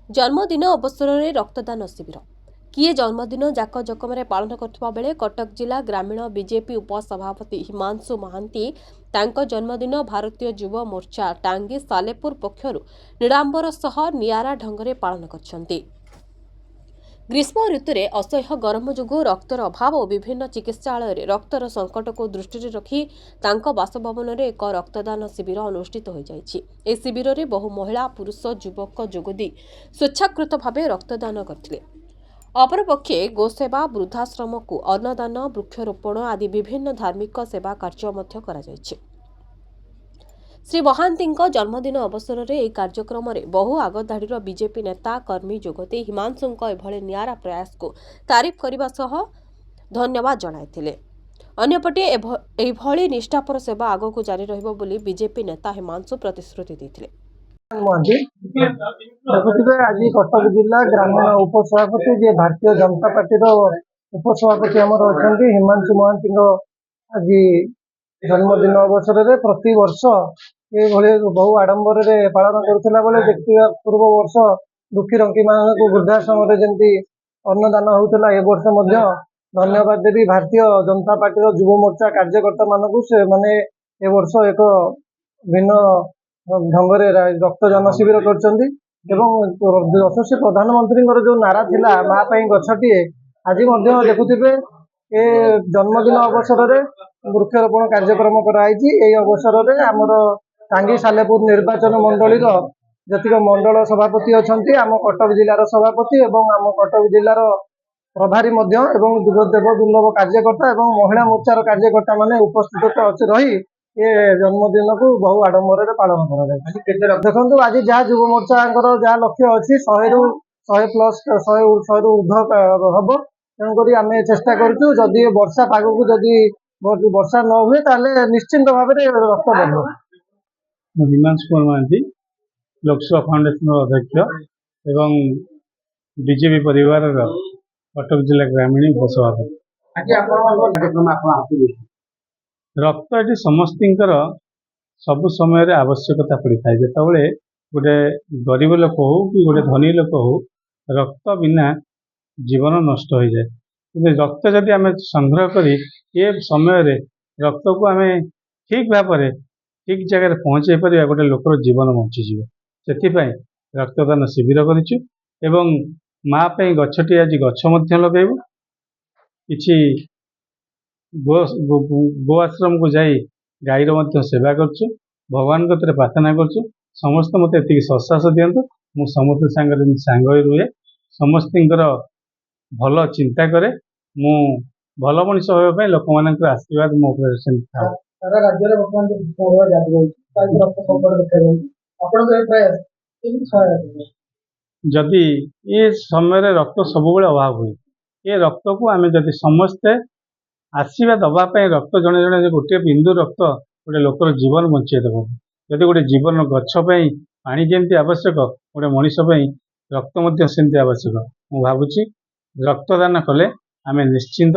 जन्मदिन अवसर में रक्तदान शिविर किए जन्मदिन जाकजकम पालन करथिबा बेले कटक जिला ग्रामीण बीजेपी उपसभापति हिमांशु महांती तांको जन्मदिन भारतीय युव मोर्चा टांगी सालेपुर पक्षरु निरांबर सह नियारा ढंगरे पालन करछन्ति। ग्रीष्म ऋतु में असह्य गरम जोगु रक्तर अभाव और विभिन्न चिकित्सालय रक्तर संकट को दृष्टि रखी तांको बासभवन में एक रक्तदान शिविर अनुष्ठित हो जाइछि। ए शिविर में बहु महिला पुरुष युवक जोगदी स्वेच्छाकृत भाव रक्तदान करथिले। अपरपक्षे गोसेवा वृद्धाश्रम को अन्नदान वृक्षरोपण आदि विभिन्न धार्मिक सेवा कार्य मध्य करा जाइछि। श्री महांती जन्मदिन अवसर में यह कार्यक्रम में बहु आगधाड़ी बीजेपी नेता कर्मी जोगदे हिमांशु एभली नियारा प्रयास को तारीफ करने सह धन्यवाद जणाइथिले। अन्यपटे एभली निष्ठापर सेवा आगक जारी रहिबो बोली बीजेपी नेता हिमांशु प्रतिश्रुति देथिले। आज कटक जिला ग्रामीण उपसभापति जे भारतीय जनता पार्टी उपसभापति आमर अच्छा हिमांशु महांती आज जन्मदिन अवसर में प्रति वर्ष ये बहु आडंबर पालन करुला बेले देखिए पूर्व वर्ष दुखी रंकी मान वृद्धाश्रम जमी अन्नदान होता ए वर्ष धन्यवाद देवी भारतीय जनता पार्टी युव मोर्चा कार्यकर्ता मानक से माने ए वर्ष एक भिन्न ढंग से रक्तदान शिविर कर यशस्वी प्रधानमंत्री जो नारा थिला माँ गछटीए आज देखुवे ए जन्मदिन अवसर में वृक्षरोपण कार्यक्रम कराई। अवसर में आमर टांगी सालेपुर निर्वाचन मंडली जतिक मंडल सभापति अच्छा आम कटक जिलार सभापति एवं आम कटक जिलार प्रभारी देव दुर्लभ कार्यकर्ता और महिला मोर्चार कार्यकर्ता माने उपस्थित रही ये जन्मदिन को बहु आडंबर पालन कर देखु आज जहाँ युव मोर्चा जहाँ लक्ष्य अच्छी 100 ऊर्ध हम तेणुक आम चेष्टा करूँ जदि वर्षा पाग को जदि वर्षा न हुए ताले निश्चिंत भाव में रक्त बढ़। हिमांशु कुमार महांती लोकसभा फाउंडेशन अध्यक्ष एवं बीजेपी परिवार कटक जिला ग्रामीण उपसभापति। रक्त ये समस्त सब समय आवश्यकता पड़ था जिते गोटे गरीब लोक हो कि गोटे धनी लोक हो रक्त बिना जीवन नष्ट हो जाए। रक्त जदि आम संग्रह कर ये समय रक्त को आम ठीक भाव में ठीक जगह पहुँचे पार गोटे लोकर जीवन बंचीज से रक्तदान शिविर करूँ माँ गछटी आज गछ लगेबू कि गो आश्रम को जाई गाईर सेवा करुँ भगवान प्रार्थना करुँ समस्त मत ये ससास दिंतु मु समस्त सांग रुए समस्त भल चिंता करे मु भल मनीष होगा लोक मान आशीर्वाद मो जदि ये समय रक्त सब अभाव हुए ये रक्त को आम जदि समस्ते आशीर्वाद दवापाई रक्त जड़े जड़े गोटे बिंदु रक्त गोटे लोकर जीवन बंचे देव जदि गोटे जीवन गछपाई पानी जमी आवश्यक गोटे मनीष रक्त सेमती आवश्यक मु भावुची रक्तदान कले आम निश्चिंत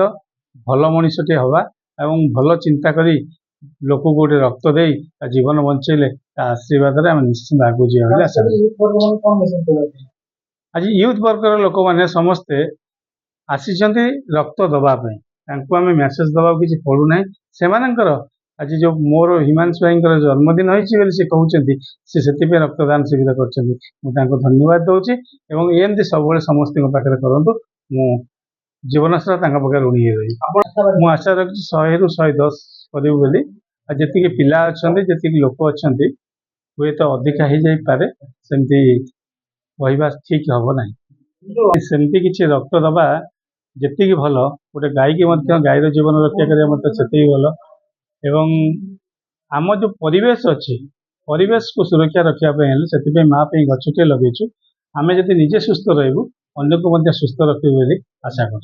भल मनीषटे हवा एवं भल चिंता करी लोक को गोटे रक्त दे जीवन बंचेले आशीर्वाद आम निश्चिंत आगू जा। आज यूथ वर्गर लोक मैंने समस्ते आसी रक्त दवापाई आम मेसेज दवा किसी पड़ूना से आज जो मोर हिमांशु भाई जन्मदिन होती से कहते से रक्तदान शिविर कर धन्यवाद दूसरी एमती सब समस्त पाखे करूँ मु जीवन सारा पाखे ऋणी रही मुझे आशा रखी 100 ରୁ 110 करू बोली जी पिला अच्छा जी लोक अच्छा हुए तो अधिका हो जापे सेमती कहवा ठीक हम ना सेमती किसी रक्त दबा जी भल गोटे गाई की गाईर जीवन रक्षा करने से भल एवं आम जो परिवेश अच्छे परिवेश को सुरक्षा रखापी से माँ गछटे लगेचु आम जब निजे सुस्थ रही अन्य को सुस्थ रखी आशा कर।